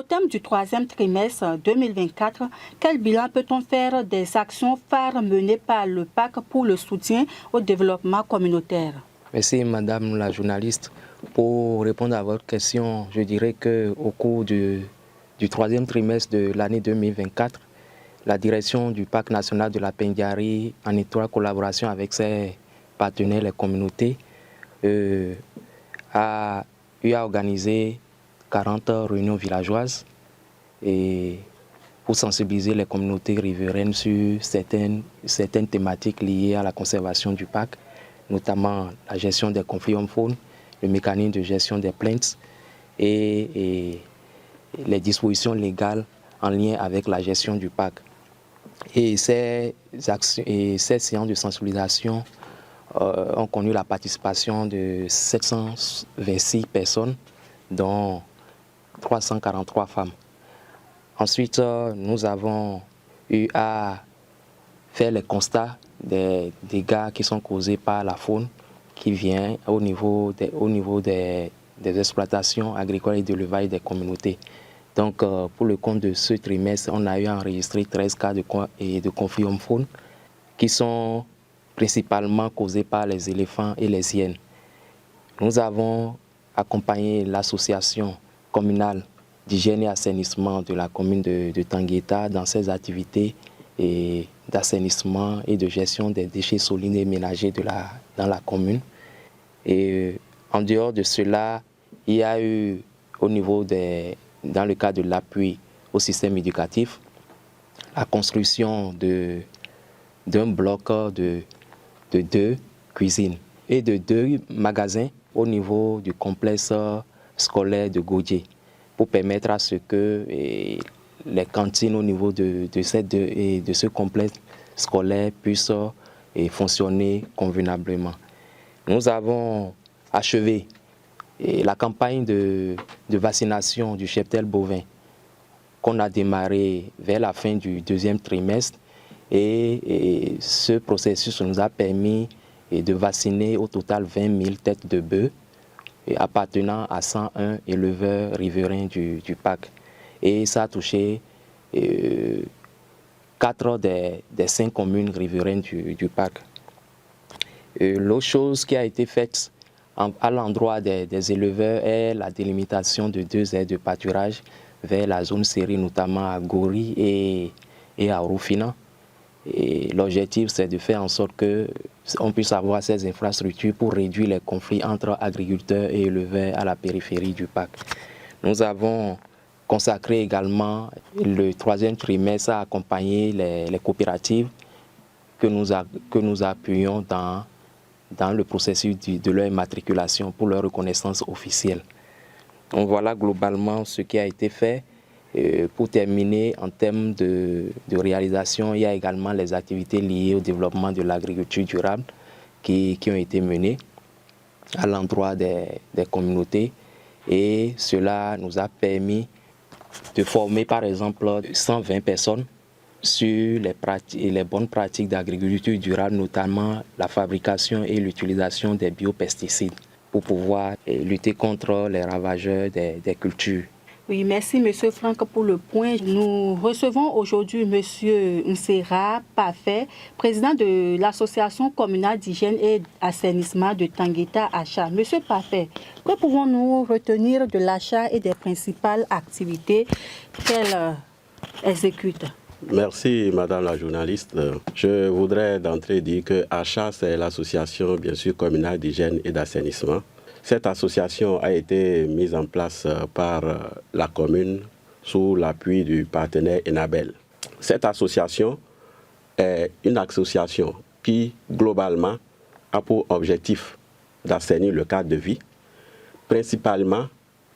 Au terme du troisième trimestre 2024, quel bilan peut-on faire des actions phares menées par le PAC pour le soutien au développement communautaire? Merci Madame la journaliste. Pour répondre à votre question, je dirais qu'au cours du troisième trimestre de l'année 2024, la direction du Parc national de la Pendiari, en étroite collaboration avec ses partenaires, les communautés, a eu à organiser 40 réunions villageoises et pour sensibiliser les communautés riveraines sur certaines thématiques liées à la conservation du parc, notamment la gestion des conflits hommes-faunes, le mécanisme de gestion des plaintes et les dispositions légales en lien avec la gestion du parc. Et ces séances de sensibilisation ont connu la participation de 726 personnes, dont 343 femmes. Ensuite, nous avons eu à faire les constats des dégâts qui sont causés par la faune qui vient au niveau des exploitations agricoles et d'élevage des communautés. Donc, pour le compte de ce trimestre, on a eu à enregistrer 13 cas de conflits hommes-faune qui sont principalement causés par les éléphants et les hyènes. Nous avons accompagné l'association communale d'hygiène et assainissement de la commune de Tangueta dans ses activités d'assainissement et de gestion des déchets solides et ménagers dans la commune. Et en dehors de cela, il y a eu dans le cadre de l'appui au système éducatif, la construction d'un bloc de 2 cuisines et de 2 magasins au niveau du complexe scolaire de Godier pour permettre à ce que les cantines au niveau de ce complexe scolaire puissent fonctionner convenablement. Nous avons achevé la campagne de vaccination du cheptel bovin qu'on a démarré vers la fin du deuxième trimestre et ce processus nous a permis de vacciner au total 20 000 têtes de bœufs appartenant à 101 éleveurs riverains du parc. Et ça a touché 4 des 5 communes riveraines du parc. L'autre chose qui a été faite à l'endroit des éleveurs est la délimitation de 2 aires de pâturage vers la zone série, notamment à Gori et à Rufina. L'objectif, c'est de faire en sorte qu'on puisse avoir ces infrastructures pour réduire les conflits entre agriculteurs et éleveurs à la périphérie du parc. Nous avons consacré également le troisième trimestre à accompagner les coopératives que nous appuyons dans le processus de leur immatriculation pour leur reconnaissance officielle. Donc voilà globalement ce qui a été fait. Pour terminer, en termes de réalisation, il y a également les activités liées au développement de l'agriculture durable qui ont été menées à l'endroit des communautés et cela nous a permis de former par exemple 120 personnes sur les bonnes pratiques d'agriculture durable, notamment la fabrication et l'utilisation des biopesticides pour pouvoir lutter contre les ravageurs des cultures. Oui, merci M. Franck pour le point. Nous recevons aujourd'hui M. Nsera Parfait, président de l'Association communale d'hygiène et assainissement de Tangueta Achat. M. Parfait, que pouvons-nous retenir de l'achat et des principales activités qu'elle exécute? Merci Madame la journaliste. Je voudrais d'entrée dire que Achat, c'est l'association bien sûr communale d'hygiène et d'assainissement. Cette association a été mise en place par la commune sous l'appui du partenaire Enabel. Cette association est une association qui, globalement, a pour objectif d'assainir le cadre de vie. Principalement,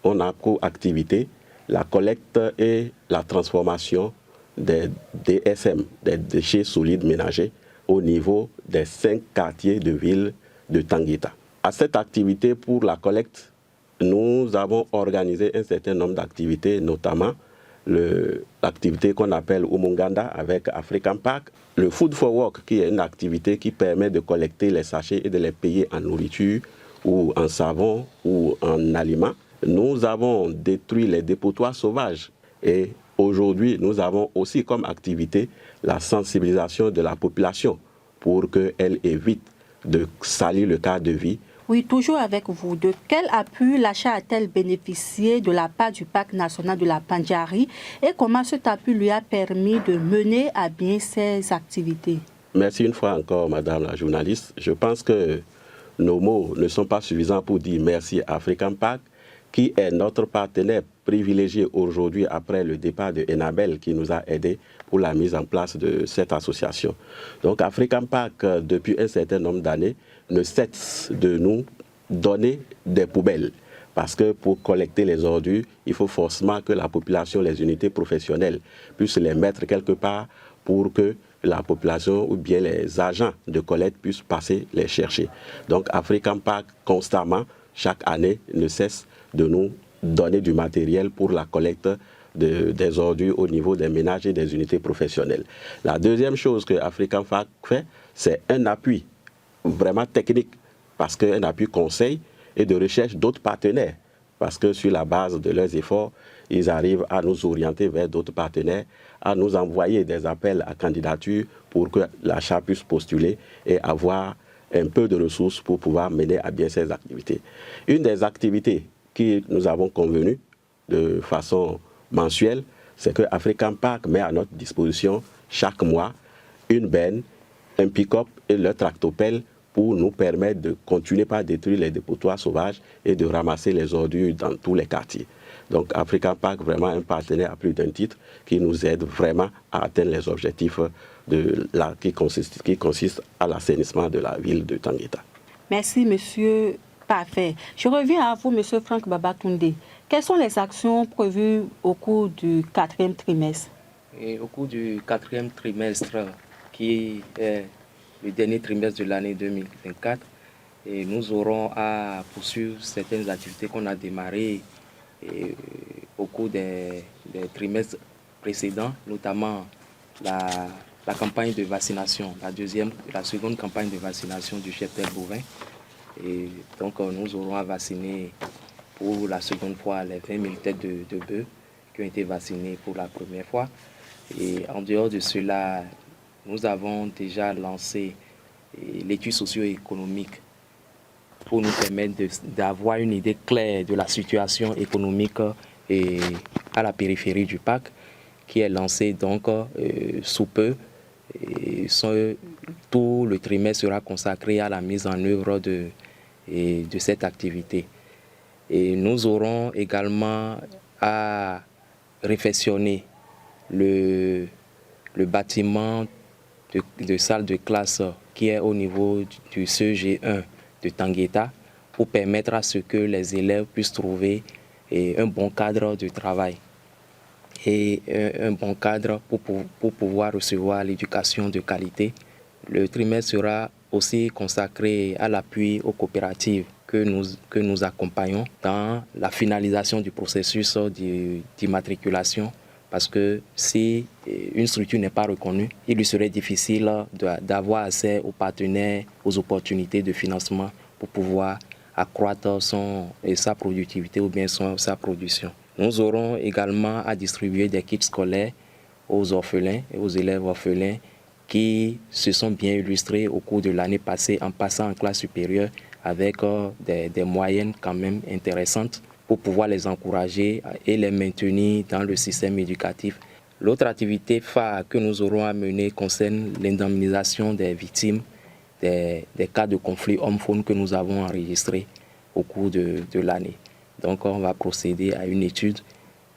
on a pour activité la collecte et la transformation des DSM, des déchets solides ménagers, au niveau des 5 quartiers de ville de Tangueta. À cette activité pour la collecte, nous avons organisé un certain nombre d'activités, notamment l'activité qu'on appelle Umunganda avec African Park, le Food for Work qui est une activité qui permet de collecter les sachets et de les payer en nourriture ou en savon ou en aliments. Nous avons détruit les dépotoirs sauvages Et aujourd'hui, nous avons aussi comme activité la sensibilisation de la population pour qu'elle évite de salir le cadre de vie. Oui, toujours avec vous. De quel appui l'achat a-t-elle bénéficié de la part du Parc national de la Pandjari et comment cet appui lui a permis de mener à bien ses activités? Merci une fois encore, Madame la journaliste. Je pense que nos mots ne sont pas suffisants pour dire merci à African Park, qui est notre partenaire privilégié aujourd'hui après le départ de Enabel, qui nous a aidés pour la mise en place de cette association. Donc African Park, depuis un certain nombre d'années, ne cesse de nous donner des poubelles. Parce que pour collecter les ordures, il faut forcément que la population, les unités professionnelles, puissent les mettre quelque part pour que la population ou bien les agents de collecte puissent passer les chercher. Donc African Park, constamment, chaque année, ne cesse de nous donner du matériel pour la collecte des ordures au niveau des ménages et des unités professionnelles. La deuxième chose que African Park fait, c'est un appui vraiment technique, parce qu'un appui conseil et de recherche d'autres partenaires, parce que sur la base de leurs efforts, ils arrivent à nous orienter vers d'autres partenaires, à nous envoyer des appels à candidature pour que l'achat puisse postuler et avoir un peu de ressources pour pouvoir mener à bien ces activités. Une des activités que nous avons convenues de façon mensuelle, c'est que African Park met à notre disposition chaque mois une benne, un pick-up et le tractopelle pour nous permettre de continuer par détruire les dépotoirs sauvages et de ramasser les ordures dans tous les quartiers. Donc African Park, vraiment un partenaire à plus d'un titre qui nous aide vraiment à atteindre les objectifs qui consistent à l'assainissement de la ville de Tangueta. Merci, monsieur. Parfait. Je reviens à vous, monsieur Franck Babatunde. Quelles sont les actions prévues au cours du 4e trimestre? Et au cours du 4e trimestre, qui est le dernier trimestre de l'année 2024, et nous aurons à poursuivre certaines activités qu'on a démarrées au cours des trimestres précédents, notamment la campagne de vaccination, la seconde campagne de vaccination du cheptel bovin. Et donc nous aurons à vacciner pour la seconde fois les 20 000 têtes de bœufs qui ont été vaccinées pour la première fois. Et en dehors de cela, nous avons déjà lancé l'étude socio-économique pour nous permettre d'avoir une idée claire de la situation économique à la périphérie du parc, qui est lancée donc sous peu. Tout le trimestre sera consacré à la mise en œuvre de cette activité. Et nous aurons également à réfectionner le bâtiment de salle de classe qui est au niveau du CEG1 de Tangueta pour permettre à ce que les élèves puissent trouver un bon cadre de travail et un bon cadre pour pouvoir recevoir l'éducation de qualité. Le trimestre sera aussi consacré à l'appui aux coopératives que nous accompagnons dans la finalisation du processus d'immatriculation. Parce que si une structure n'est pas reconnue, il lui serait difficile d'avoir accès aux partenaires, aux opportunités de financement pour pouvoir accroître sa productivité ou bien sa production. Nous aurons également à distribuer des kits scolaires aux orphelins et aux élèves orphelins qui se sont bien illustrés au cours de l'année passée en passant en classe supérieure avec des moyennes quand même intéressantes pour pouvoir les encourager et les maintenir dans le système éducatif. L'autre activité phare que nous aurons à mener concerne l'indemnisation des victimes des cas de conflit homme-faune que nous avons enregistrés au cours de l'année. Donc on va procéder à une étude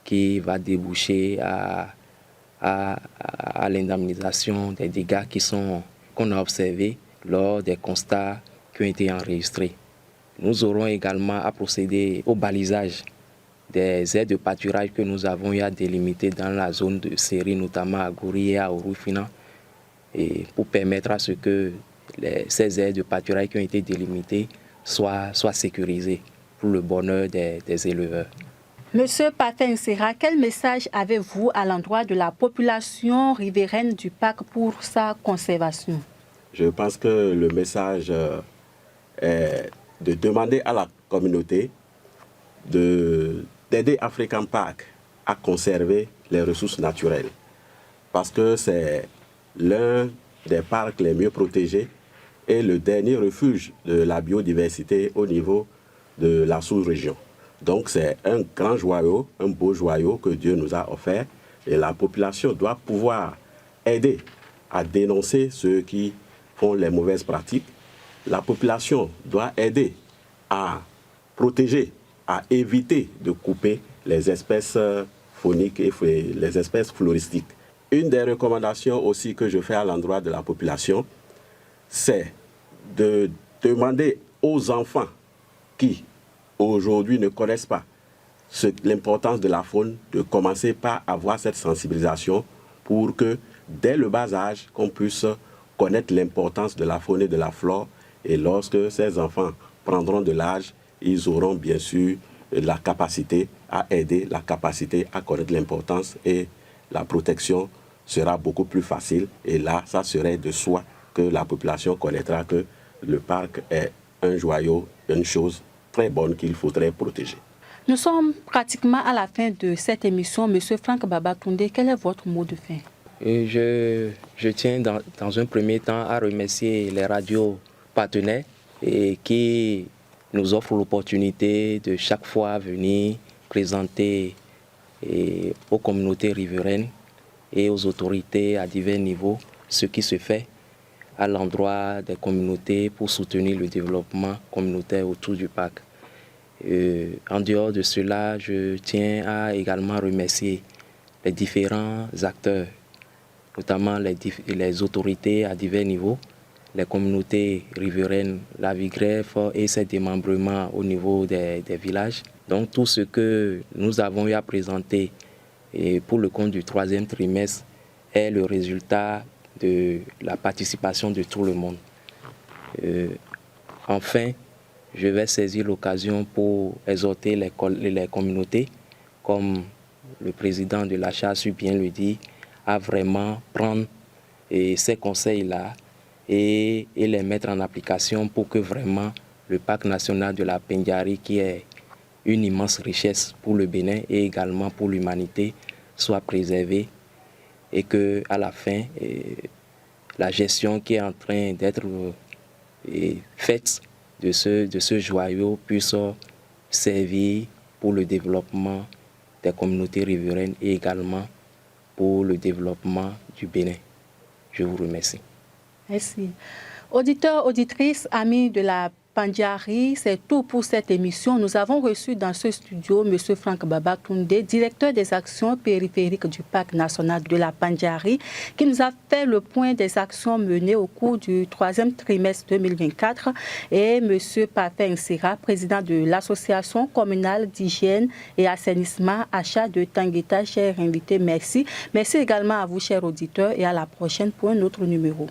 qui va déboucher à l'indemnisation des dégâts qu'on a observés lors des constats qui ont été enregistrés. Nous aurons également à procéder au balisage des aires de pâturage que nous avons eu à délimiter dans la zone de série, notamment à Gouri et à Orufina, et pour permettre à ce que ces aires de pâturage qui ont été délimitées soient sécurisées pour le bonheur des éleveurs. Monsieur Pathé Nsera, quel message avez-vous à l'endroit de la population riveraine du parc pour sa conservation? Je pense que le message est de demander à la communauté d'aider African Park à conserver les ressources naturelles. Parce que c'est l'un des parcs les mieux protégés et le dernier refuge de la biodiversité au niveau de la sous-région. Donc c'est un grand joyau, un beau joyau que Dieu nous a offert et la population doit pouvoir aider à dénoncer ceux qui font les mauvaises pratiques. La population doit aider à protéger, à éviter de couper les espèces fauniques et les espèces floristiques. Une des recommandations aussi que je fais à l'endroit de la population, c'est de demander aux enfants qui aujourd'hui ne connaissent pas l'importance de la faune, de commencer par avoir cette sensibilisation pour que dès le bas âge, qu'on puisse connaître l'importance de la faune et de la flore. Et lorsque ces enfants prendront de l'âge, ils auront bien sûr la capacité à aider, la capacité à connaître l'importance et la protection sera beaucoup plus facile. Et là, ça serait de soi que la population connaîtra que le parc est un joyau, une chose très bonne qu'il faudrait protéger. Nous sommes pratiquement à la fin de cette émission. Monsieur Franck Babatunde, quel est votre mot de fin? Et je tiens dans un premier temps à remercier les radios partenaires et qui nous offrent l'opportunité de chaque fois venir présenter aux communautés riveraines et aux autorités à divers niveaux ce qui se fait à l'endroit des communautés pour soutenir le développement communautaire autour du parc. En dehors de cela, je tiens à également remercier les différents acteurs, notamment les autorités à divers niveaux, les communautés riveraines, la VIGREF et ses démembrements au niveau des villages. Donc tout ce que nous avons eu à présenter pour le compte du 3e trimestre est le résultat de la participation de tout le monde. Enfin, je vais saisir l'occasion pour exhorter les communautés, comme le président de l'ACHA a su bien le dire, à vraiment prendre ces conseils-là et les mettre en application pour que vraiment le parc national de la Pendiari, qui est une immense richesse pour le Bénin et également pour l'humanité, soit préservé et qu'à la fin, la gestion qui est en train d'être faite de ce joyau puisse servir pour le développement des communautés riveraines et également pour le développement du Bénin. Je vous remercie. Merci. Auditeurs, auditrices, amis de la Pendiari, c'est tout pour cette émission. Nous avons reçu dans ce studio M. Franck Babatunde, directeur des actions périphériques du Parc national de la Pendiari, qui nous a fait le point des actions menées au cours du 3e trimestre 2024, et M. Parfait Nsira, président de l'association communale d'hygiène et assainissement Achat de Tangueta. Chers invités, merci. Merci également à vous, chers auditeurs, et à la prochaine pour un autre numéro.